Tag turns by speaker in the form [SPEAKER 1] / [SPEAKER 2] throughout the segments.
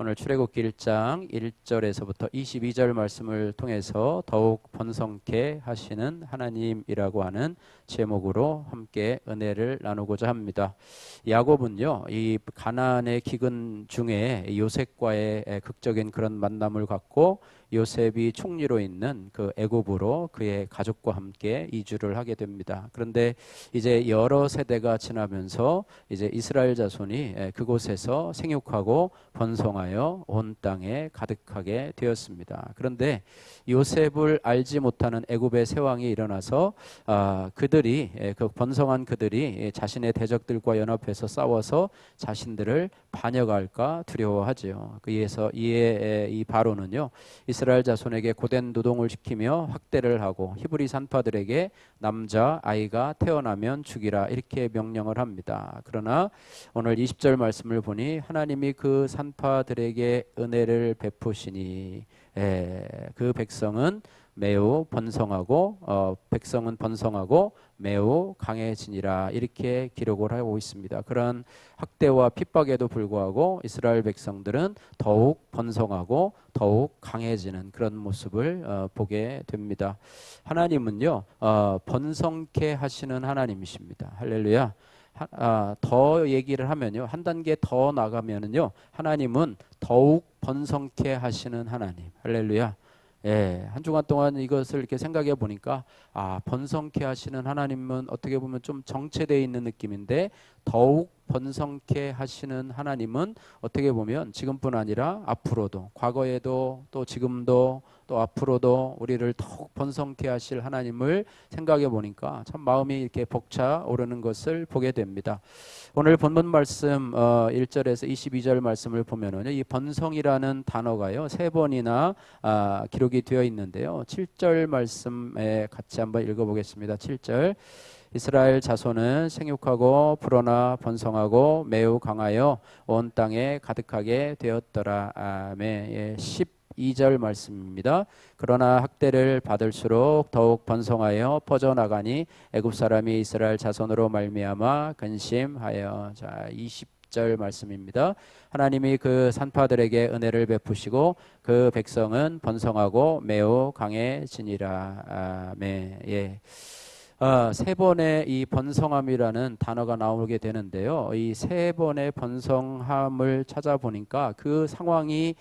[SPEAKER 1] 오늘 출애굽기 1장 1절에서부터 22절 말씀을 통해서 더욱 번성케 하시는 하나님이라고 하는 제목으로 함께 은혜를 나누고자 합니다. 야곱은요, 이 가나안의 기근 중에 요셉과의 극적인 그런 만남을 갖고 요셉이 총리로 있는 그 애굽으로 그의 가족과 함께 이주를 하게 됩니다. 그런데 이제 여러 세대가 지나면서 이제 이스라엘 자손이 그곳에서 생육하고 번성하여 온 땅에 가득하게 되었습니다. 그런데 요셉을 알지 못하는 애굽의 세왕이 일어나서 그들이 그 번성한 그들이 자신의 대적들과 연합해서 싸워서 자신들을 반역할까 두려워하지요. 그래서 이 바로는요, 이스라엘 자손에게 고된 노동을 시키며 학대를 하고 히브리 산파들에게 남자 아이가 태어나면 죽이라 이렇게 명령을 합니다. 그러나 오늘 20절 말씀을 보니 하나님이 그 산파들에게 은혜를 베푸시니 그 백성은 매우 번성하고 매우 강해지니라 이렇게 기록을 하고 있습니다. 그런 학대와 핍박에도 불구하고 이스라엘 백성들은 더욱 번성하고 더욱 강해지는 그런 모습을 보게 됩니다. 하나님은요, 번성케 하시는 하나님이십니다. 할렐루야. 더 얘기를 하면요, 한 단계 더 나가면은요, 하나님은 더욱 번성케 하시는 하나님. 할렐루야. 한 주간 동안 이것을 이렇게 생각해 보니까 번성케 하시는 하나님은 어떻게 보면 좀 정체되어 있는 느낌인데, 더욱 번성케 하시는 하나님은 어떻게 보면 지금뿐 아니라 앞으로도, 과거에도 또 지금도 또 앞으로도 우리를 더욱 번성케 하실 하나님을 생각해 보니까 참 마음이 이렇게 벅차오르는 것을 보게 됩니다. 오늘 본문 말씀 1절에서 22절 말씀을 보면은 이 번성이라는 단어가요, 3번이나 기록이 되어 있는데요. 7절 말씀에 같이 한번 읽어보겠습니다. 7절. 이스라엘 자손은 생육하고 불어나 번성하고 매우 강하여 온 땅에 가득하게 되었더라. 아멘. 12절 말씀입니다. 그러나 학대를 받을수록 더욱 번성하여 퍼져나가니 애굽 사람이 이스라엘 자손으로 말미암아 근심하여. 자, 20절 말씀입니다. 하나님이 그 산파들에게 은혜를 베푸시고 그 백성은 번성하고 매우 강해지니라. 아멘. 3번의 이 번성함이라는 단어가 나오게 되는데요. 이 3번의 번성함을 찾아보니까 그 상황이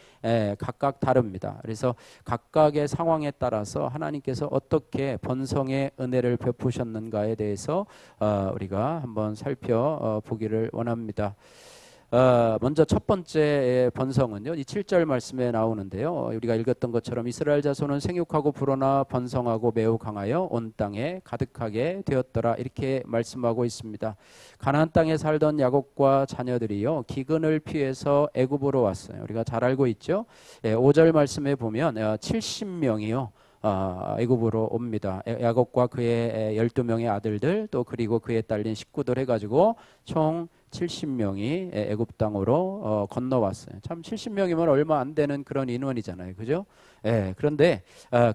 [SPEAKER 1] 각각 다릅니다. 그래서 각각의 상황에 따라서 하나님께서 어떻게 번성의 은혜를 베푸셨는가에 대해서 우리가 한번 살펴보기를 원합니다. 먼저 첫 번째 번성은요, 이 7절 말씀에 나오는데요. 우리가 읽었던 것처럼 이스라엘 자손은 생육하고 불어나 번성하고 매우 강하여 온 땅에 가득하게 되었더라 이렇게 말씀하고 있습니다. 가나안 땅에 살던 야곱과 자녀들이요, 기근을 피해서 애굽으로 왔어요. 우리가 잘 알고 있죠. 5절 말씀에 보면 70명이요 애굽으로 옵니다. 야곱과 그의 12명의 아들들 또 그리고 그의 딸린 식구들 해가지고 총 70명이 애굽 땅으로 건너왔어요. 참 70명이면 얼마 안 되는 그런 인원이잖아요. 그죠? 그런데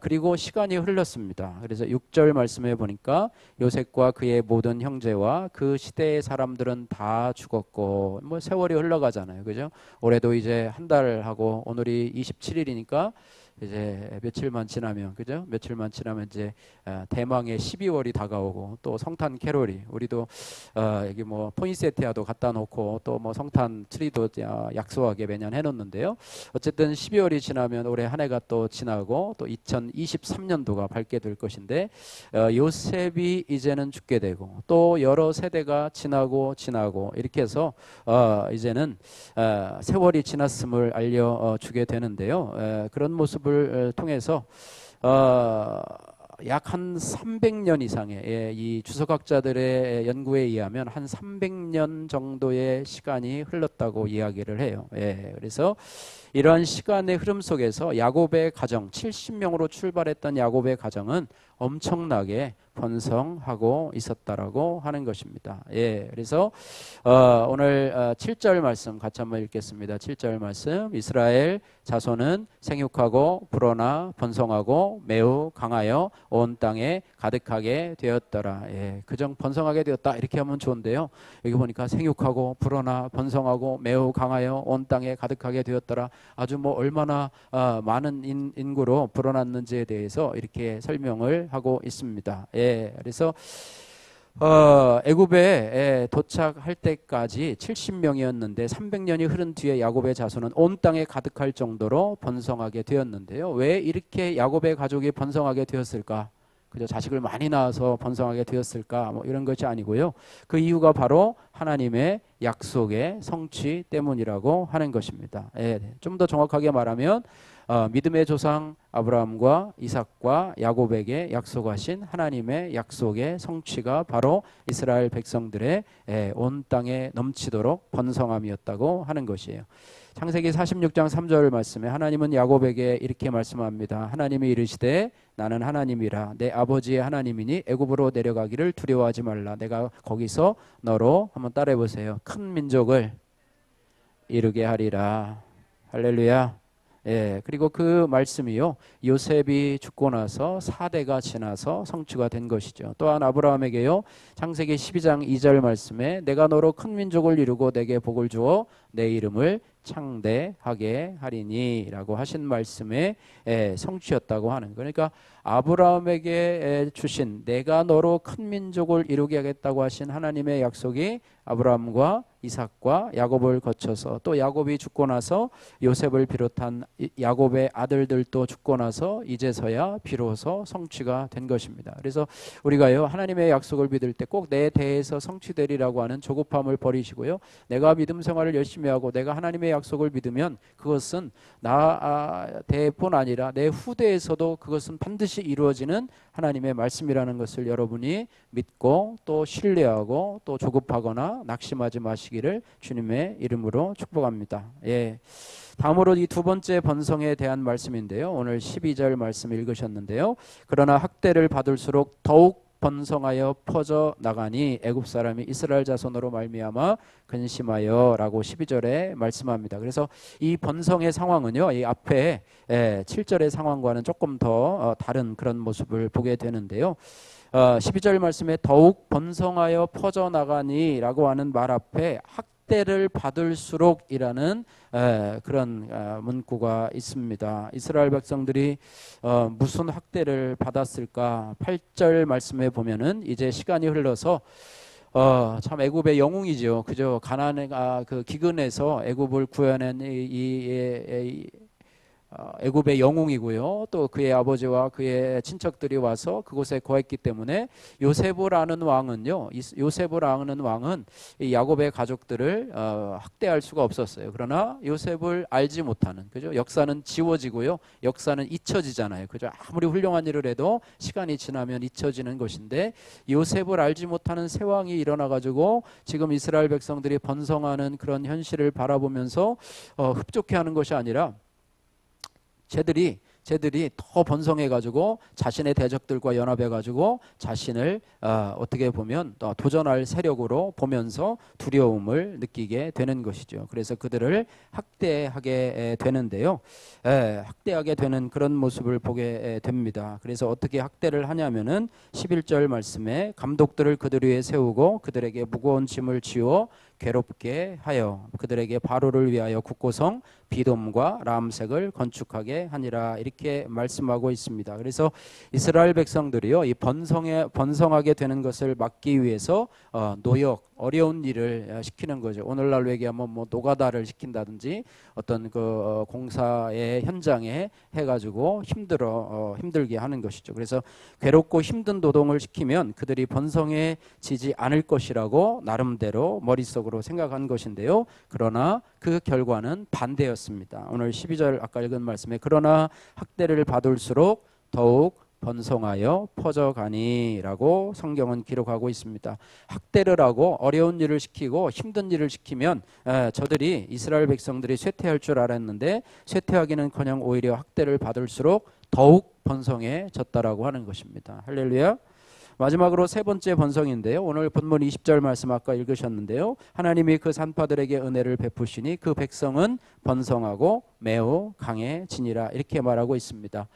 [SPEAKER 1] 그리고 시간이 흘렀습니다. 그래서 6절 말씀해 보니까 요셉과 그의 모든 형제와 그 시대의 사람들은 다 죽었고, 뭐 세월이 흘러가잖아요. 그죠? 올해도 이제 한 달 하고 오늘이 27일이니까 이제 며칠만 지나면, 그죠? 며칠만 지나면 이제 대망의 12월이 다가오고, 또 성탄 캐롤이, 우리도 여기 뭐 포인세티아도 갖다 놓고 또 뭐 성탄 트리도 약소하게 매년 해놓는데요. 어쨌든 12월이 지나면 올해 한 해가 또 지나고 또 2023년도가 밝게 될 것인데, 요셉이 이제는 죽게 되고 또 여러 세대가 지나고 이렇게 해서 이제는 세월이 지났음을 알려주게 되는데요. 그런 모습을 통해서 약 한 300년 이상의 이 주석학자들의 연구에 의하면 한 300년 정도의 시간이 흘렀다고 이야기를 해요. 그래서 이러한 시간의 흐름 속에서 야곱의 가정, 70명으로 출발했던 야곱의 가정은 엄청나게 번성하고 있었다라고 하는 것입니다. 예, 그래서 오늘 7절 말씀 같이 한번 읽겠습니다. 7절 말씀. 이스라엘 자손은 생육하고 불어나 번성하고 매우 강하여 온 땅에 가득하게 되었더라. 예, 그정 번성하게 되었다 이렇게 하면 좋은데요. 여기 보니까 생육하고 불어나 번성하고 매우 강하여 온 땅에 가득하게 되었더라. 아주 뭐 얼마나 많은 인구로 불어났는지에 대해서 이렇게 설명을 하고 있습니다. 예, 그래서 애굽에 도착할 때까지 70명이었는데 300년이 흐른 뒤에 야곱의 자손은 온 땅에 가득할 정도로 번성하게 되었는데요. 왜 이렇게 야곱의 가족이 번성하게 되었을까? 그저 자식을 많이 낳아서 번성하게 되었을까? 뭐 이런 것이 아니고요. 그 이유가 바로 하나님의 약속의 성취 때문이라고 하는 것입니다. 좀 더 정확하게 말하면 믿음의 조상 아브라함과 이삭과 야곱에게 약속하신 하나님의 약속의 성취가 바로 이스라엘 백성들의 온 땅에 넘치도록 번성함이었다고 하는 것이에요. 창세기 46장 3절 말씀에 하나님은 야곱에게 이렇게 말씀합니다. 하나님이 이르시되 나는 하나님이라 내 아버지의 하나님이니 애굽으로 내려가기를 두려워하지 말라. 내가 거기서 너로 한번 따라해 보세요. 큰 민족을 이루게 하리라. 할렐루야. 예, 그리고 그 말씀이요, 요셉이 죽고 나서 4대가 지나서 성취가 된 것이죠. 또한 아브라함에게요, 창세기 12장 2절 말씀에 내가 너로 큰 민족을 이루고 내게 복을 주어 내 이름을 창대하게 하리니 라고 하신 말씀의 성취였다고 하는, 그러니까 아브라함에게 주신 내가 너로 큰 민족을 이루게 하겠다고 하신 하나님의 약속이 아브라함과 이삭과 야곱을 거쳐서 또 야곱이 죽고 나서 요셉을 비롯한 야곱의 아들들도 죽고 나서 이제서야 비로소 성취가 된 것입니다. 그래서 우리가요, 하나님의 약속을 믿을 때 꼭 내 대해서 성취되리라고 하는 조급함을 버리시고요, 내가 믿음 생활을 열심히 하고 내가 하나님의 약속을 믿으면 그것은 나 대뿐 아니라 내 후대에서도 그것은 반드시 이루어지는 하나님의 말씀이라는 것을 여러분이 믿고 또 신뢰하고 또 조급하거나 낙심하지 마시기를 주님의 이름으로 축복합니다. 예. 다음으로 이 두 번째 번성에 대한 말씀인데요, 오늘 12절 말씀 읽으셨는데요, 그러나 학대를 받을수록 더욱 번성하여 퍼져 나가니 애굽 사람이 이스라엘 자손으로 말미암아 근심하여라고 12절에 말씀합니다. 그래서 이 번성의 상황은요, 이 앞에 7절의 상황과는 조금 더 다른 그런 모습을 보게 되는데요, 12절 말씀에 더욱 번성하여 퍼져 나가니라고 하는 말 앞에 학대를 받을수록이라는 그런 문구가 있습니다. 이스라엘 백성들이 무슨 학대를 받았을까? 8절 말씀에 보면은 이제 시간이 흘러서 참 애굽의 영웅이죠. 그저 가나안의 그 기근에서 애굽을 구해낸 애굽의 영웅이고요, 또 그의 아버지와 그의 친척들이 와서 그곳에 거했기 때문에 요셉이라는 왕은요, 요셉이라는 왕은 이 야곱의 가족들을 학대할 수가 없었어요. 그러나 요셉을 알지 못하는, 그죠? 역사는 지워지고요, 역사는 잊혀지잖아요, 그죠? 아무리 훌륭한 일을 해도 시간이 지나면 잊혀지는 것인데, 요셉을 알지 못하는 새 왕이 일어나 가지고 지금 이스라엘 백성들이 번성하는 그런 현실을 바라보면서 흡족해하는 것이 아니라 쟤들이 더 번성해가지고 자신의 대적들과 연합해가지고 자신을 어떻게 보면 도전할 세력으로 보면서 두려움을 느끼게 되는 것이죠. 그래서 그들을 학대하게 되는데요, 학대하게 되는 그런 모습을 보게 됩니다. 그래서 어떻게 학대를 하냐면은 11절 말씀에 감독들을 그들 위에 세우고 그들에게 무거운 짐을 지워 괴롭게 하여 그들에게 바로를 위하여 국고성 비돔과 람색을 건축하게 하니라, 이렇게 말씀하고 있습니다. 그래서 이스라엘 백성들이요, 이 번성하게 되는 것을 막기 위해서 노역, 어려운 일을 시키는 거죠. 오늘날로 얘기하면 뭐 노가다를 시킨다든지 어떤 그 공사의 현장에 해가지고 힘들게 하는 것이죠. 그래서 괴롭고 힘든 노동을 시키면 그들이 번성해지지 않을 것이라고 나름대로 머릿속으로 생각한 것인데요, 그러나 그 결과는 반대였습니다. 오늘 12절 아까 읽은 말씀에 그러나 학대를 받을수록 더욱 번성하여 퍼져가니라고 성경은 기록하고 있습니다. 학대를 하고 어려운 일을 시키고 힘든 일을 시키면 저들이 이스라엘 백성들이 쇠퇴할 줄 알았는데 쇠퇴하기는커녕 오히려 학대를 받을수록 더욱 번성해졌다라고 하는 것입니다. 할렐루야. 마지막으로 세 번째 번성인데요. 오늘 본문 20절 말씀 아까 읽으셨는데요. 하나님이 그 산파들에게 은혜를 베푸시니 그 백성은 번성하고 매우 강해지니라 이렇게 말하고 있습니다.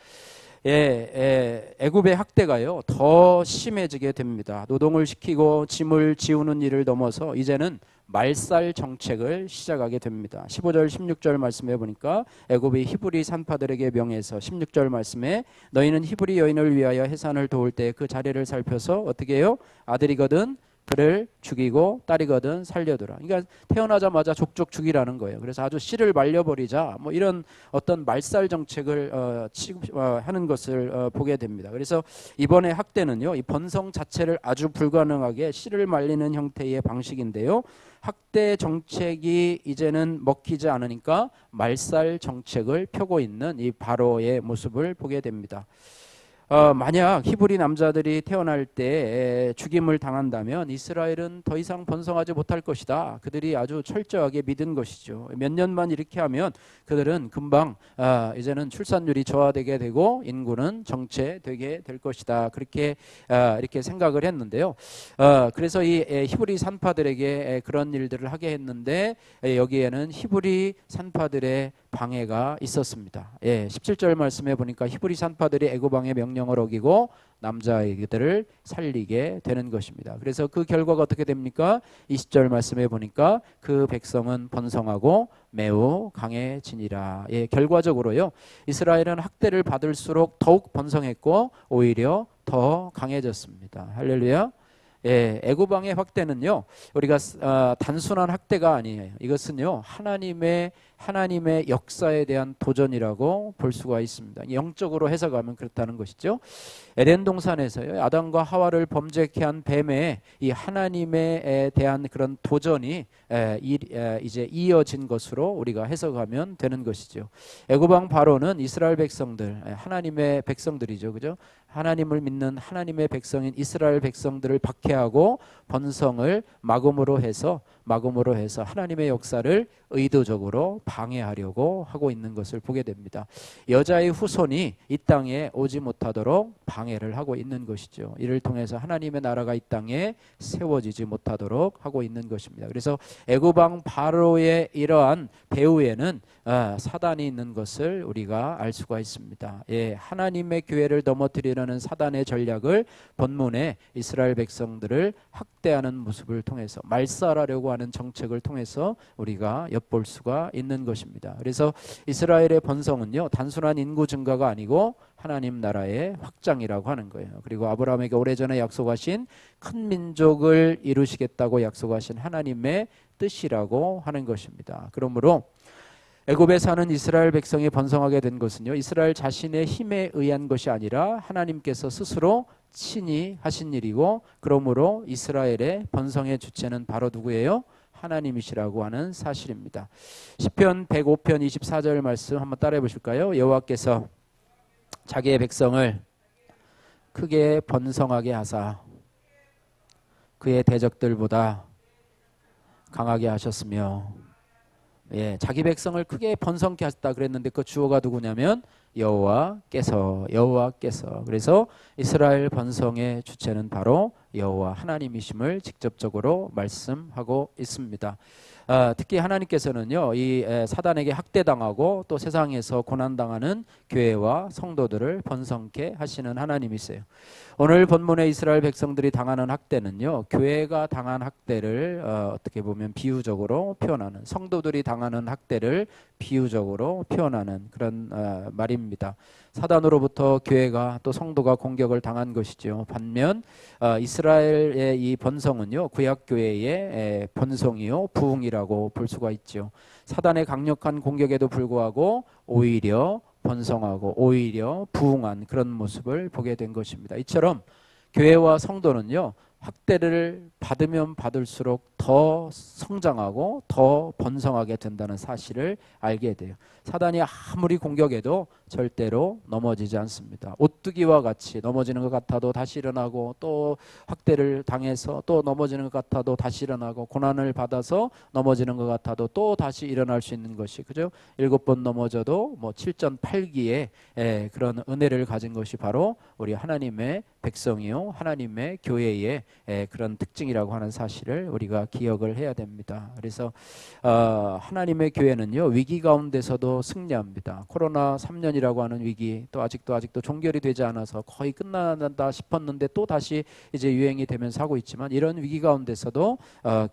[SPEAKER 1] 애굽의 학대가요 더 심해지게 됩니다. 노동을 시키고 짐을 지우는 일을 넘어서 이제는 말살 정책을 시작하게 됩니다. 15절 16절 말씀해 보니까 애굽이 히브리 산파들에게 명해서 16절 말씀에 너희는 히브리 여인을 위하여 해산을 도울 때 그 자리를 살펴서 어떻게 해요? 아들이거든 그를 죽이고 딸이거든 살려두라. 그러니까 태어나자마자 족족 죽이라는 거예요. 그래서 아주 씨를 말려버리자 뭐 이런 어떤 말살 정책을 하는 것을 보게 됩니다. 그래서 이번에 학대는요 이 번성 자체를 아주 불가능하게 씨를 말리는 형태의 방식인데요. 학대 정책이 이제는 먹히지 않으니까 말살 정책을 펴고 있는 이 바로의 모습을 보게 됩니다. 만약 히브리 남자들이 태어날 때 죽임을 당한다면 이스라엘은 더 이상 번성하지 못할 것이다. 그들이 아주 철저하게 믿은 것이죠. 몇 년만 이렇게 하면 그들은 금방 이제는 출산율이 저하되게 되고 인구는 정체되게 될 것이다. 그렇게 이렇게 생각을 했는데요. 그래서 이 히브리 산파들에게 그런 일들을 하게 했는데 여기에는 히브리 산파들의 방해가 있었습니다. 17절 말씀해 보니까 히브리 산파들이 애굽 왕의 명령을 어기고 남자아이들을 살리게 되는 것입니다. 그래서 그 결과가 어떻게 됩니까? 20절 말씀해 보니까 그 백성은 번성하고 매우 강해지니라. 결과적으로요. 이스라엘은 학대를 받을수록 더욱 번성했고 오히려 더 강해졌습니다. 할렐루야. 애굽 왕의 학대는요 우리가 단순한 학대가 아니에요. 이것은요 하나님의 역사에 대한 도전이라고 볼 수가 있습니다. 영적으로 해석하면 그렇다는 것이죠. 에덴 동산에서요 아담과 하와를 범죄케 한 뱀의 이 하나님에 대한 그런 도전이 이제 이어진 것으로 우리가 해석하면 되는 것이죠. 애굽 왕 바로는 이스라엘 백성들 하나님의 백성들이죠, 그죠? 하나님을 믿는 하나님의 백성인 이스라엘 백성들을 박해하고 번성을 막음으로 해서 하나님의 역사를 의도적으로 방해하려고 하고 있는 것을 보게 됩니다. 여자의 후손이 이 땅에 오지 못하도록 방해를 하고 있는 것이죠. 이를 통해서 하나님의 나라가 이 땅에 세워지지 못하도록 하고 있는 것입니다. 그래서 애굽 왕 바로의 이러한 배후에는 사단이 있는 것을 우리가 알 수가 있습니다. 하나님의 교회를 넘어뜨리려는 사단의 전략을 본문에 이스라엘 백성들을 학대하는 모습을 통해서 말살하려고 하는 정책을 통해서 우리가 엿볼 수가 있는 것입니다. 그래서 이스라엘의 번성은요 단순한 인구 증가가 아니고 하나님 나라의 확장이라고 하는 거예요. 그리고 아브라함에게 오래전에 약속하신 큰 민족을 이루시겠다고 약속하신 하나님의 뜻이라고 하는 것입니다. 그러므로 애굽에 사는 이스라엘 백성이 번성하게 된 것은요 이스라엘 자신의 힘에 의한 것이 아니라 하나님께서 스스로 친히 하신 일이고, 그러므로 이스라엘의 번성의 주체는 바로 누구예요? 하나님이시라고 하는 사실입니다. 시편 105편 24절 말씀 한번 따라해 보실까요? 여호와께서 자기의 백성을 크게 번성하게 하사 그의 대적들보다 강하게 하셨으며, 자기 백성을 크게 번성케 하셨다 그랬는데 그 주어가 누구냐면 여호와께서. 그래서 이스라엘 번성의 주체는 바로 여호와 하나님이심을 직접적으로 말씀하고 있습니다. 특히 하나님께서는요 이 사단에게 학대당하고 또 세상에서 고난당하는 교회와 성도들을 번성케 하시는 하나님이세요. 오늘 본문의 이스라엘 백성들이 당하는 학대는요 교회가 당한 학대를 어떻게 보면 비유적으로 표현하는, 성도들이 당하는 학대를 비유적으로 표현하는 그런 말입니다. 사단으로부터 교회가 또 성도가 공격을 당한 것이죠. 반면 이스라엘의 이 번성은요 구약교회의 번성이요 부흥이라고 볼 수가 있죠. 사단의 강력한 공격에도 불구하고 오히려 번성하고 오히려 부흥한 그런 모습을 보게 된 것입니다. 이처럼 교회와 성도는요 학대를 받으면 받을수록 더 성장하고 더 번성하게 된다는 사실을 알게 돼요. 사단이 아무리 공격해도 절대로 넘어지지 않습니다. 오뚜기와 같이 넘어지는 것 같아도 다시 일어나고, 또 학대를 당해서 또 넘어지는 것 같아도 다시 일어나고, 고난을 받아서 넘어지는 것 같아도 또 다시 일어날 수 있는 것이, 그죠? 7번 넘어져도 뭐 7전 8기의 그런 은혜를 가진 것이 바로 우리 하나님의 백성이요, 하나님의 교회의 그런 특징이라고 하는 사실을 우리가 기억을 해야 됩니다. 그래서 하나님의 교회는요, 위기 가운데서도 승리합니다. 코로나 3년이라고 하는 위기, 또 아직도 종결이 되지 않아서 거의 끝난다 싶었는데 또 다시 이제 유행이 되면서 하고 있지만, 이런 위기 가운데서도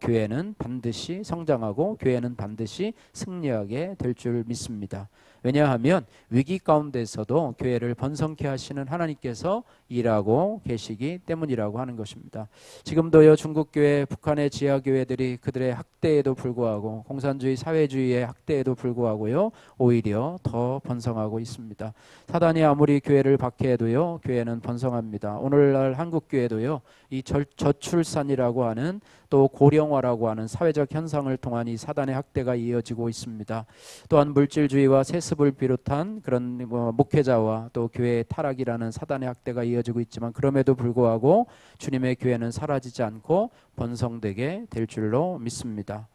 [SPEAKER 1] 교회는 반드시 성장하고 교회는 반드시 승리하게 될 줄 믿습니다. 왜냐하면 위기 가운데서도 교회를 번성케 하시는 하나님께서 일하고 계시기 때문이라고 하는 것입니다. 지금도요, 중국교회, 북한의 지하교회들이 그들의 학대에도 불구하고, 공산주의 사회주의의 학대에도 불구하고요, 오히려 더 번성하고 있습니다. 사단이 아무리 교회를 박해해도요, 교회는 번성합니다. 오늘날 한국교회도요, 이 저출산이라고 하는, 또 고령화라고 하는 사회적 현상을 통한 이 사단의 학대가 이어지고 있습니다. 또한 물질주의와 세습을 비롯한 그런 목회자와 또 교회의 타락이라는 사단의 학대가 이어지고 있지만, 그럼에도 불구하고 주님의 교회는 사라지지 않고 번성되게 될 줄로 믿습니다.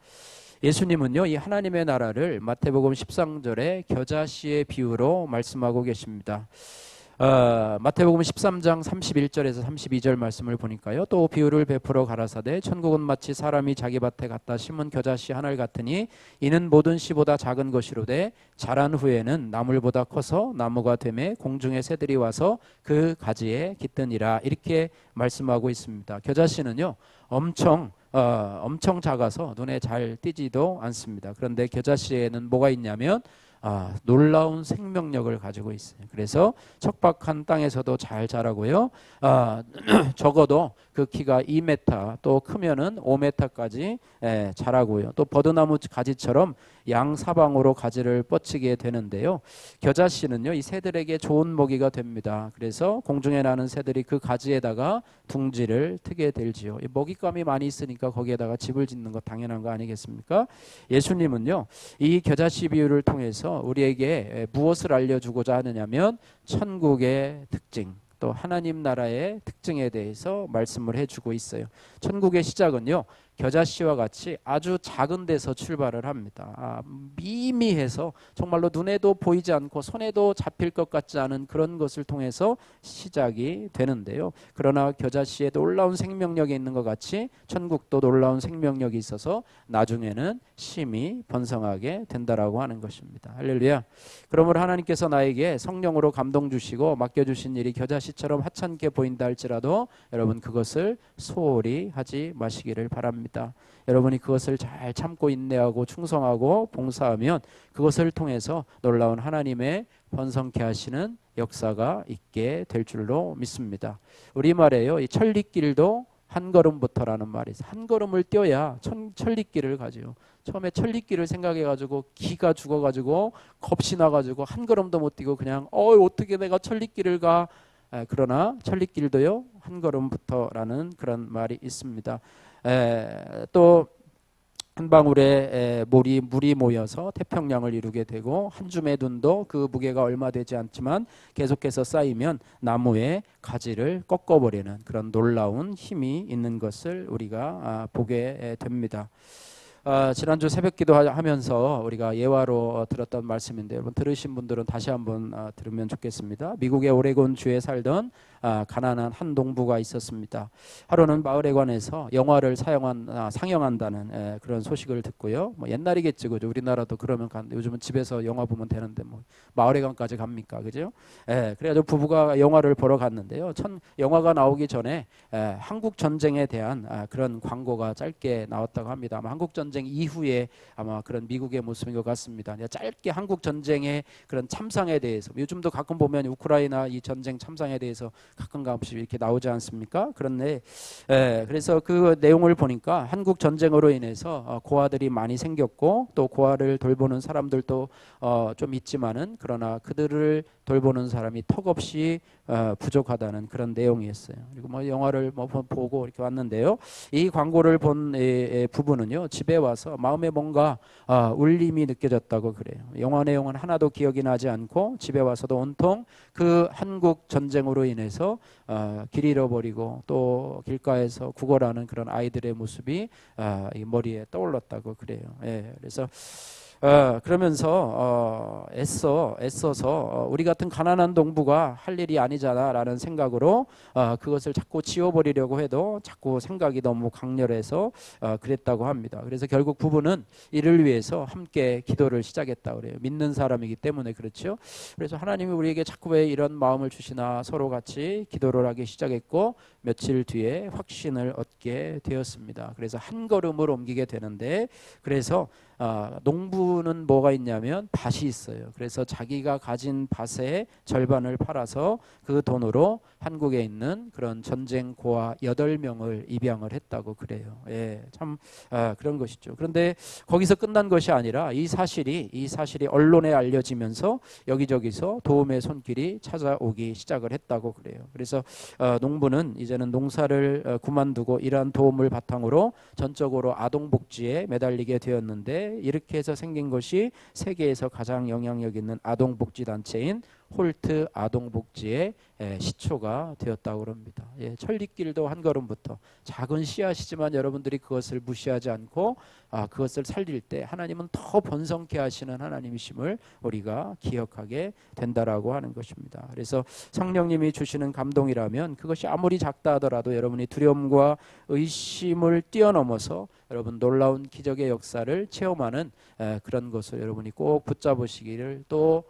[SPEAKER 1] 예수님은요, 이 하나님의 나라를 마태복음 13절에 겨자씨의 비유로 말씀하고 계십니다. 마태복음 13장 31절에서 32절 말씀을 보니까요, 또 비유를 베풀어 가라사대 천국은 마치 사람이 자기 밭에 갖다 심은 겨자씨 하늘 같으니 이는 모든 씨보다 작은 것이로되 자란 후에는 나물보다 커서 나무가 되매 공중의 새들이 와서 그 가지에 깃드니라, 이렇게 말씀하고 있습니다. 겨자씨는요, 엄청 작아서 눈에 잘 띄지도 않습니다. 그런데 겨자씨에는 뭐가 있냐면 놀라운 생명력을 가지고 있어요. 그래서 척박한 땅에서도 잘 자라고요. 적어도 그 키가 2m, 또 크면은 5m까지 자라고요. 또 버드나무 가지처럼 양사방으로 가지를 뻗치게 되는데요. 겨자씨는요, 이 새들에게 좋은 먹이가 됩니다. 그래서 공중에 나는 새들이 그 가지에다가 둥지를 트게 되지요. 먹잇감이 많이 있으니까 거기에다가 집을 짓는 거 당연한 거 아니겠습니까? 예수님은요, 이 겨자씨 비유를 통해서 우리에게 무엇을 알려주고자 하느냐면 천국의 특징, 또 하나님 나라의 특징에 대해서 말씀을 해주고 있어요. 천국의 시작은요, 겨자씨와 같이 아주 작은 데서 출발을 합니다. 미미해서 정말로 눈에도 보이지 않고 손에도 잡힐 것 같지 않은 그런 것을 통해서 시작이 되는데요. 그러나 겨자씨에 놀라운 생명력이 있는 것 같이 천국도 놀라운 생명력이 있어서 나중에는 심히 번성하게 된다라고 하는 것입니다. 할렐루야. 그러므로 하나님께서 나에게 성령으로 감동 주시고 맡겨주신 일이 겨자씨처럼 하찮게 보인다 할지라도 여러분 그것을 소홀히 하지 마시기를 바랍니다. 여러분이 그것을 잘 참고 인내하고 충성하고 봉사하면 그것을 통해서 놀라운 하나님의 번성케 하시는 역사가 있게 될 줄로 믿습니다. 우리말에요, 이 천리길도 한 걸음부터라는 말이 있어요. 한 걸음을 뛰어야 천리길을 가죠. 처음에 천리길을 생각해가지고 기가 죽어가지고 겁이 나가지고 한 걸음도 못 뛰고 그냥 어떻게 내가 천리길을 가. 그러나 천리길도요, 한 걸음부터라는 그런 말이 있습니다. 또 한 방울의 물이 모여서 태평양을 이루게 되고, 한 줌의 눈도 그 무게가 얼마 되지 않지만 계속해서 쌓이면 나무의 가지를 꺾어버리는 그런 놀라운 힘이 있는 것을 우리가 보게 됩니다. 지난주 새벽기도 하면서 우리가 예화로 들었던 말씀인데, 여러분 들으신 분들은 다시 한번 들으면 좋겠습니다. 미국의 오레곤 주에 살던 가난한 한 농부가 있었습니다. 하루는 마을에 관해서 영화를 상영한다는 그런 소식을 듣고요. 뭐 옛날이겠지, 그죠? 우리나라도 그러면 요즘은 집에서 영화 보면 되는데 뭐 마을회관까지 갑니까, 그죠? 그래가지고 부부가 영화를 보러 갔는데요. 영화가 나오기 전에 한국 전쟁에 대한 그런 광고가 짧게 나왔다고 합니다. 한국 전쟁 전쟁 이후에 아마 그런 미국의 모습인 것 같습니다. 짧게 한국 전쟁의 그런 참상에 대해서, 요즘도 가끔 보면 우크라이나 이 전쟁 참상에 대해서 가끔가씩 이렇게 나오지 않습니까? 그런데 그래서 그 내용을 보니까 한국 전쟁으로 인해서 고아들이 많이 생겼고 또 고아를 돌보는 사람들도 좀 있지만은, 그러나 그들을 돌보는 사람이 턱없이 부족하다는 그런 내용이었어요. 그리고 뭐 영화를 뭐 보고 이렇게 왔는데요. 이 광고를 본 부부는요, 집에 와서 마음에 뭔가 울림이 느껴졌다고 그래요. 영화 내용은 하나도 기억이 나지 않고 집에 와서도 온통 그 한국 전쟁으로 인해서 길 잃어버리고 또 길가에서 구걸하는 그런 아이들의 모습이 이 머리에 떠올랐다고 그래요. 예, 그래서 그러면서 애써서 우리 같은 가난한 동부가 할 일이 아니잖아라는 생각으로 그것을 자꾸 지워버리려고 해도 자꾸 생각이 너무 강렬해서 그랬다고 합니다. 그래서 결국 부부는 이를 위해서 함께 기도를 시작했다고 그래요. 믿는 사람이기 때문에 그렇죠. 그래서 하나님이 우리에게 자꾸 왜 이런 마음을 주시나 서로 같이 기도를 하기 시작했고, 며칠 뒤에 확신을 얻게 되었습니다. 그래서 한 걸음을 옮기게 되는데, 그래서 농부는 뭐가 있냐면 밭이 있어요. 그래서 자기가 가진 밭의 절반을 팔아서 그 돈으로 한국에 있는 그런 전쟁 고아 8명을 입양을 했다고 그래요. 예, 참 그런 것이죠. 그런데 거기서 끝난 것이 아니라 이 사실이 언론에 알려지면서 여기저기서 도움의 손길이 찾아오기 시작을 했다고 그래요. 그래서 농부는 이제는 농사를 그만두고 이러한 도움을 바탕으로 전적으로 아동복지에 매달리게 되었는데, 이렇게 해서 생긴 것이 세계에서 가장 영향력 있는 아동복지단체인 홀트 아동복지의 시초가 되었다고 합니다. 예, 천리길도 한 걸음부터 작은 씨앗이지만 여러분들이 그것을 무시하지 않고 그것을 살릴 때 하나님은 더 번성케 하시는 하나님이심을 우리가 기억하게 된다라고 하는 것입니다. 그래서 성령님이 주시는 감동이라면 그것이 아무리 작다 하더라도 여러분이 두려움과 의심을 뛰어넘어서 여러분 놀라운 기적의 역사를 체험하는 그런 것을 여러분이 꼭 붙잡으시기를, 또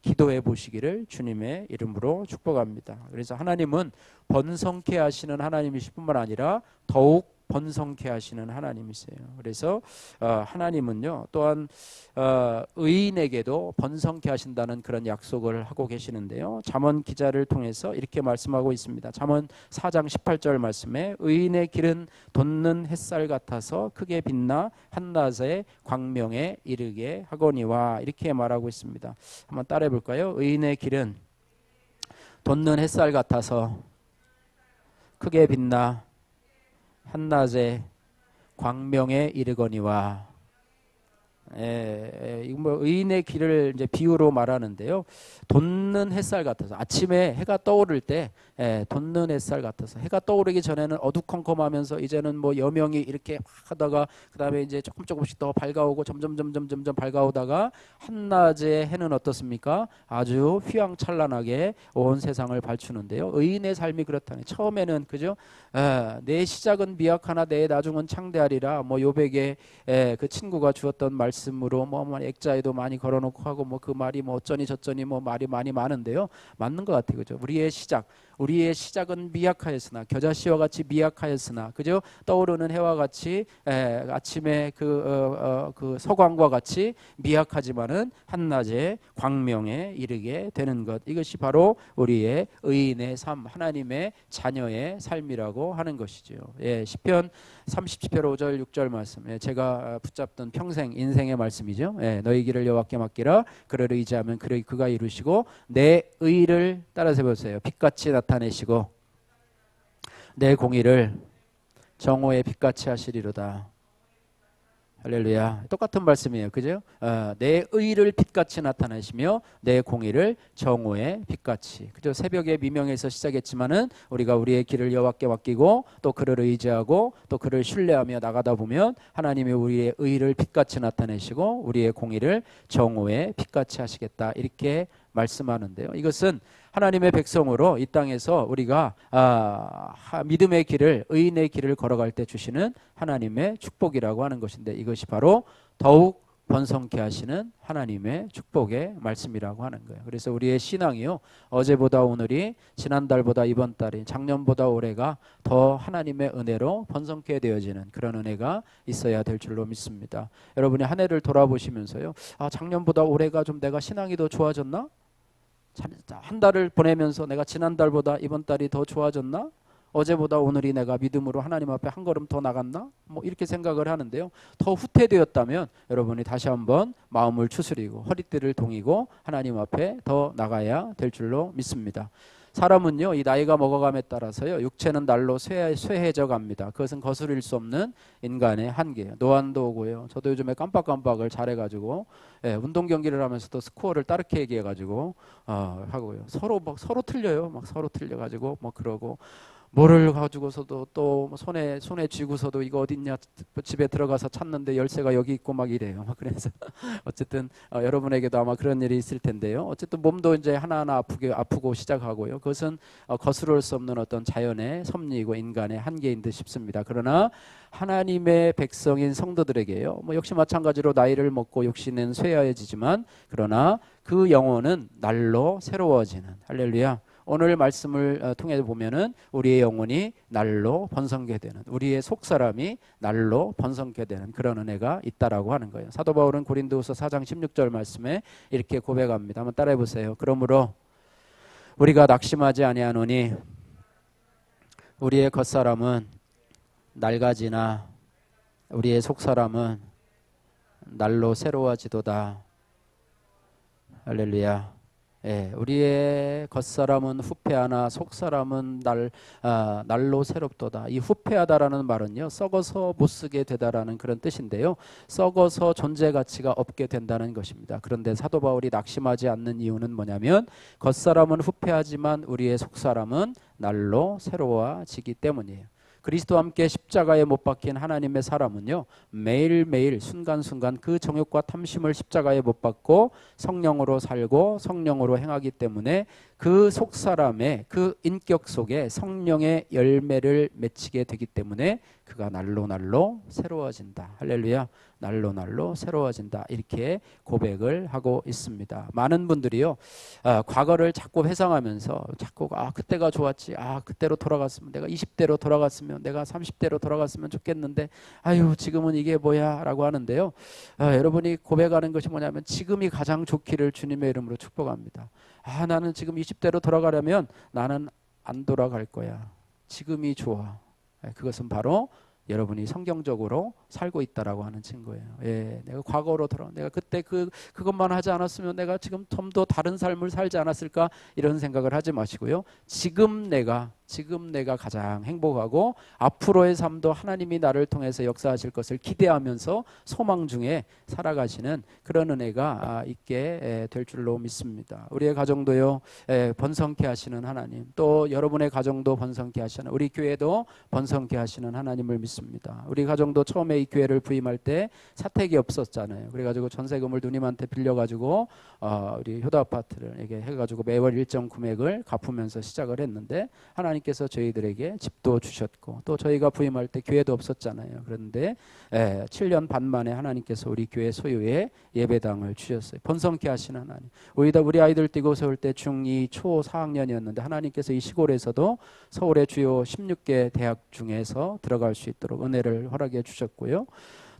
[SPEAKER 1] 기도해 보시기를 주님의 이름으로 축복합니다. 그래서 하나님은 번성케 하시는 하나님이실 뿐만 아니라 더욱 번성케 하시는 하나님이세요. 그래서 하나님은요 또한 의인에게도 번성케 하신다는 그런 약속을 하고 계시는데요. 잠언 기자를 통해서 이렇게 말씀하고 있습니다. 잠언 4장 18절 말씀에 의인의 길은 돋는 햇살 같아서 크게 빛나 한낮의 광명에 이르게 하거니와, 이렇게 말하고 있습니다. 한번 따라해 볼까요? 의인의 길은 돋는 햇살 같아서 크게 빛나 한낮의 광명에 이르거니와. 이거 뭐 의인의 길을 이제 비유로 말하는데요. 돋는 햇살 같아서, 아침에 해가 떠오를 때 돋는 햇살 같아서, 해가 떠오르기 전에는 어두컴컴하면서 이제는 뭐 여명이 이렇게 하다가 그다음에 이제 조금씩 더 밝아오고 점점 밝아오다가 한낮에 해는 어떻습니까? 아주 휘황찬란하게 온 세상을 밝추는데요. 의인의 삶이 그렇다니, 처음에는 그죠? 내 시작은 미약하나 내 나중은 창대하리라, 뭐 요백의 그 친구가 주었던 말씀으로 뭐 액자에도 많이 걸어놓고 하고 뭐 그 말이 뭐 어쩌니 저쩌니 뭐 말이 많이 많은데요. 맞는 것 같아요. 그죠? 우리의 시작은 미약하였으나, 겨자씨와 같이 미약하였으나, 그죠? 떠오르는 해와 같이 아침에 그 서광과 같이 미약하지만은 한낮에 광명에 이르게 되는 것, 이것이 바로 우리의 의인의 삶, 하나님의 자녀의 삶이라고 하는 것이죠. 예, 시편 37편 5절 6절 말씀, 제가 붙잡던 평생 인생의 말씀이죠. 너희 길을 여호와께 맡기라. 그를 의지하면 그가 이루시고 내 의를 따라서 해보세요. 빛같이 나타내시고 내 공의를 정오의 빛같이 하시리로다. 할렐루야. 똑같은 말씀이에요. 그죠? 내 의를 빛같이 나타내시며 내 공의를 정오의 빛같이. 그죠? 새벽의 미명에서 시작했지만은 우리가 우리의 길을 여호와께 맡기고 또 그를 의지하고 또 그를 신뢰하며 나가다 보면 하나님이 우리의 의를 빛같이 나타내시고 우리의 공의를 정오의 빛같이 하시겠다, 이렇게 말씀하는데요. 이것은 하나님의 백성으로 이 땅에서 우리가 믿음의 길을, 의인의 길을 걸어갈 때 주시는 하나님의 축복이라고 하는 것인데, 이것이 바로 더욱 번성케 하시는 하나님의 축복의 말씀이라고 하는 거예요. 그래서 우리의 신앙이요, 어제보다 오늘이, 지난달보다 이번 달이, 작년보다 올해가 더 하나님의 은혜로 번성케 되어지는 그런 은혜가 있어야 될 줄로 믿습니다. 여러분이 한 해를 돌아보시면서요, 작년보다 올해가 좀 내가 신앙이 더 좋아졌나? 한 달을 보내면서 내가 지난달보다 이번 달이 더 좋아졌나? 어제보다 오늘이 내가 믿음으로 하나님 앞에 한 걸음 더 나갔나? 뭐 이렇게 생각을 하는데요. 더 후퇴되었다면 여러분이 다시 한번 마음을 추스리고 허리띠를 동이고 하나님 앞에 더 나가야 될 줄로 믿습니다. 사람은요, 이 나이가 먹어감에 따라서요, 육체는 날로 쇠해져 갑니다. 그것은 거스릴 수 없는 인간의 한계예요. 노안도 오고요. 저도 요즘에 깜빡깜빡을 잘해가지고, 운동 경기를 하면서도 스코어를 따르게 얘기해가지고 하고요. 서로 틀려요. 막 서로 틀려가지고 뭐 그러고. 뭐를 가지고서도 또 손에 쥐고서도 이거 어딨냐, 집에 들어가서 찾는데 열쇠가 여기 있고 막 이래요. 막 그래서 어쨌든 여러분에게도 아마 그런 일이 있을 텐데요. 어쨌든 몸도 이제 하나하나 아프고 시작하고요. 그것은 거스를 수 없는 어떤 자연의 섭리이고 인간의 한계인 듯 싶습니다. 그러나 하나님의 백성인 성도들에게요, 뭐 역시 마찬가지로 나이를 먹고 육신은 쇠하여지지만 그러나 그 영혼은 날로 새로워지는, 할렐루야. 오늘 말씀을 통해 보면은 우리의 영혼이 날로 번성케 되는, 우리의 속사람이 날로 번성케 되는 그런 은혜가 있다라고 하는 거예요. 사도 바울은 고린도후서 4장 16절 말씀에 이렇게 고백합니다. 한번 따라해 보세요. 그러므로 우리가 낙심하지 아니하노니 우리의 겉사람은 낡아지나 우리의 속사람은 날로 새로워지도다. 할렐루야. 우리의 겉사람은 후패하나 속사람은 날로 새롭도다. 이 후패하다라는 말은요, 썩어서 못쓰게 되다라는 그런 뜻인데요, 썩어서 존재 가치가 없게 된다는 것입니다. 그런데 사도 바울이 낙심하지 않는 이유는 뭐냐면 겉사람은 후패하지만 우리의 속사람은 날로 새로워지기 때문이에요. 그리스도와 함께 십자가에 못 박힌 하나님의 사람은요, 매일매일 순간순간 그 정욕과 탐심을 십자가에 못 박고 성령으로 살고 성령으로 행하기 때문에 그 속사람의 그 인격 속에 성령의 열매를 맺히게 되기 때문에 그가 날로 날로 새로워진다. 할렐루야. 날로 날로 새로워진다. 이렇게 고백을 하고 있습니다. 많은 분들이요, 과거를 자꾸 회상하면서 자꾸 그때가 좋았지, 그때로 돌아갔으면, 내가 20대로 돌아갔으면, 내가 30대로 돌아갔으면 좋겠는데 아유 지금은 이게 뭐야 라고 하는데요, 여러분이 고백하는 것이 뭐냐면 지금이 가장 좋기를 주님의 이름으로 축복합니다. 나는 지금 20대로 돌아가려면 나는 안 돌아갈 거야. 지금이 좋아. 그것은 바로 여러분이 성경적으로 살고 있다라고 하는 증거예요. 내가 과거로 내가 그때 그것만 하지 않았으면 내가 지금 좀 더 다른 삶을 살지 않았을까, 이런 생각을 하지 마시고요. 지금 내가 가장 행복하고 앞으로의 삶도 하나님이 나를 통해서 역사하실 것을 기대하면서 소망 중에 살아가시는 그런 은혜가 있게 될 줄로 믿습니다. 우리의 가정도요, 번성케 하시는 하나님, 또 여러분의 가정도 번성케 하시는, 우리 교회도 번성케 하시는 하나님을 믿습니다. 우리 가정도 처음에 이 교회를 부임할 때 사택이 없었잖아요. 그래가지고 전세금을 누님한테 빌려가지고 우리 효도 아파트를 이렇게 해가지고 매월 일정 금액을 갚으면서 시작을 했는데 하나님께서 저희들에게 집도 주셨고, 또 저희가 부임할 때 교회도 없었잖아요. 그런데 7년 반 만에 하나님께서 우리 교회 소유의 예배당을 주셨어요. 번성케 하시는 하나님. 우리 아이들 뛰고 세울 때 중2 초 4학년이었는데 하나님께서 이 시골에서도 서울의 주요 16개 대학 중에서 들어갈 수 있도록 은혜를 허락해 주셨고요.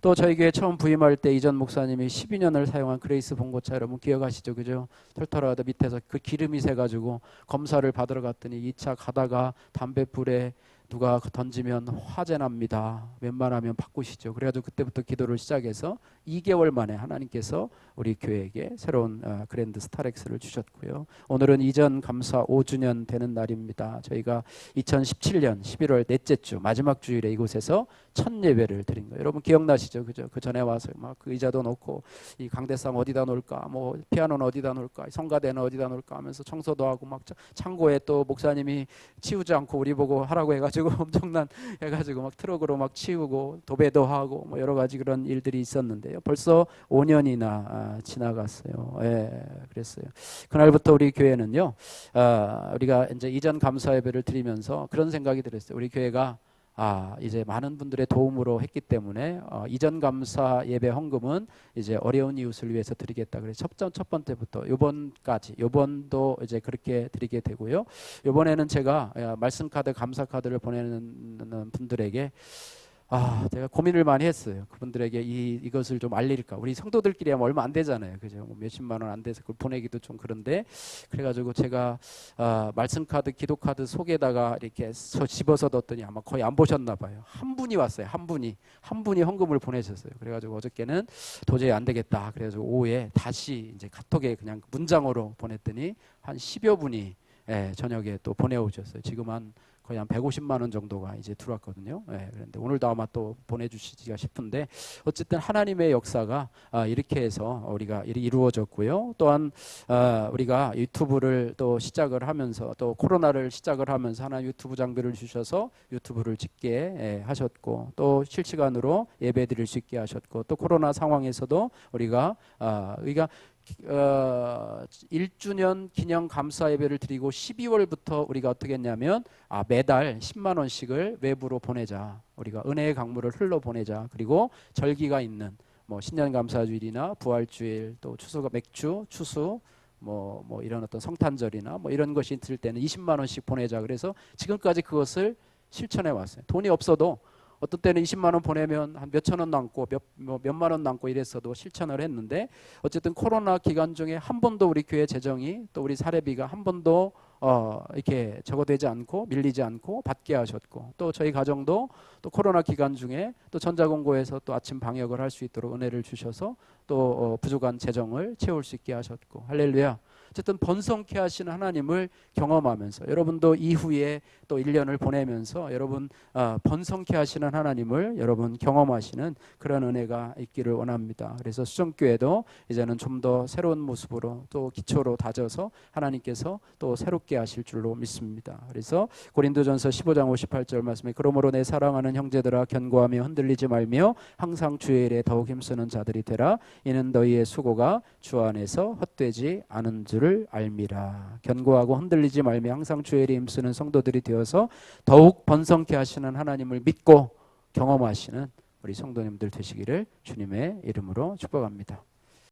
[SPEAKER 1] 또 저희 교회 처음 부임할 때 이전 목사님이 12년을 사용한 그레이스 봉고차, 여러분 기억하시죠? 그죠? 털털하다 밑에서 그 기름이 새가지고 검사를 받으러 갔더니 2차 가다가 담뱃불에 누가 던지면 화재 납니다. 웬만하면 바꾸시죠. 그래가지고 그때부터 기도를 시작해서 2개월 만에 하나님께서 우리 교회에게 새로운 그랜드 스타렉스를 주셨고요. 오늘은 이전 감사 5주년 되는 날입니다. 저희가 2017년 11월 넷째 주 마지막 주일에 이곳에서 첫 예배를 드린 거예요. 여러분 기억나시죠? 그죠? 그 전에 와서 막 그 의자도 놓고 이 강대상 어디다 놓을까, 뭐 피아노는 어디다 놓을까, 성가대는 어디다 놓을까 하면서 청소도 하고, 막 창고에 또 목사님이 치우지 않고 우리 보고 하라고 해가지고 엄청난 해가지고 막 트럭으로 막 치우고 도배도 하고 뭐 여러 가지 그런 일들이 있었는데요. 벌써 5년이나 지나갔어요. 그랬어요. 그날부터 우리 교회는요, 우리가 이제 이전 감사 예배를 드리면서 그런 생각이 들었어요. 우리 교회가 이제 많은 분들의 도움으로 했기 때문에 이전 감사 예배 헌금은 이제 어려운 이웃을 위해서 드리겠다. 그래서 첫 번째부터 요번도 이제 그렇게 드리게 되고요. 요번에는 제가 말씀 카드, 감사 카드를 보내는 분들에게 제가 고민을 많이 했어요. 그분들에게 이것을 좀 알릴까. 우리 성도들끼리 하면 얼마 안 되잖아요. 그죠? 뭐 몇십만 원 안 돼서 그걸 보내기도 좀 그런데, 그래가지고 제가 말씀 카드, 기도 카드 속에다가 이렇게 집어서 넣었더니 아마 거의 안 보셨나 봐요. 한 분이 왔어요. 한 분이 헌금을 보내셨어요. 그래가지고 어저께는 도저히 안 되겠다. 그래가지고 오후에 다시 이제 카톡에 그냥 문장으로 보냈더니 한 10여 분이 저녁에 또 보내오셨어요. 지금 거의 한 150만 원 정도가 이제 들어왔거든요. 그런데 오늘도 아마 또 보내주시기가 싶은데, 어쨌든 하나님의 역사가 이렇게 해서 우리가 이루어졌고요. 또한 우리가 유튜브를 또 시작을 하면서, 또 코로나를 시작을 하면서 하나 유튜브 장비를 주셔서 유튜브를 찍게 하셨고, 또 실시간으로 예배 드릴 수 있게 하셨고, 또 코로나 상황에서도 우리가 1주년 기념 감사 예배를 드리고 12월부터 우리가 어떻게 했냐면 매달 10만 원씩을 외부로 보내자. 우리가 은혜의 강물을 흘러 보내자. 그리고 절기가 있는 뭐 신년 감사주일이나 부활주일, 또 추수가 맥주, 추수 뭐 이런 어떤 성탄절이나 뭐 이런 것이 있을 때는 20만 원씩 보내자. 그래서 지금까지 그것을 실천해 왔어요. 돈이 없어도 어떤 때는 20만 원 보내면 한 몇천 원 남고 몇만 원 남고 이랬어도 실천을 했는데, 어쨌든 코로나 기간 중에 한 번도 우리 교회 재정이, 또 우리 사례비가 한 번도 이렇게 적어되지 않고 밀리지 않고 받게 하셨고, 또 저희 가정도 또 코로나 기간 중에 또 전자공고에서 또 아침 방역을 할 수 있도록 은혜를 주셔서 또 부족한 재정을 채울 수 있게 하셨고, 할렐루야. 어쨌든 번성케 하시는 하나님을 경험하면서, 여러분도 이후에 또 1년을 보내면서 여러분 번성케 하시는 하나님을 여러분 경험하시는 그런 은혜가 있기를 원합니다. 그래서 수정교회도 이제는 좀 더 새로운 모습으로 또 기초로 다져서 하나님께서 또 새롭게 하실 줄로 믿습니다. 그래서 고린도전서 15장 58절 말씀에, 그러므로 내 사랑하는 형제들아 견고하며 흔들리지 말며 항상 주의 일에 더욱 힘쓰는 자들이 되라. 이는 너희의 수고가 주 안에서 헛되지 않은 줄을 알미라. 견고하고 흔들리지 말며 항상 주의 일에 힘쓰는 성도들이 되어서 더욱 번성케 하시는 하나님을 믿고 경험하시는 우리 성도님들 되시기를 주님의 이름으로 축복합니다.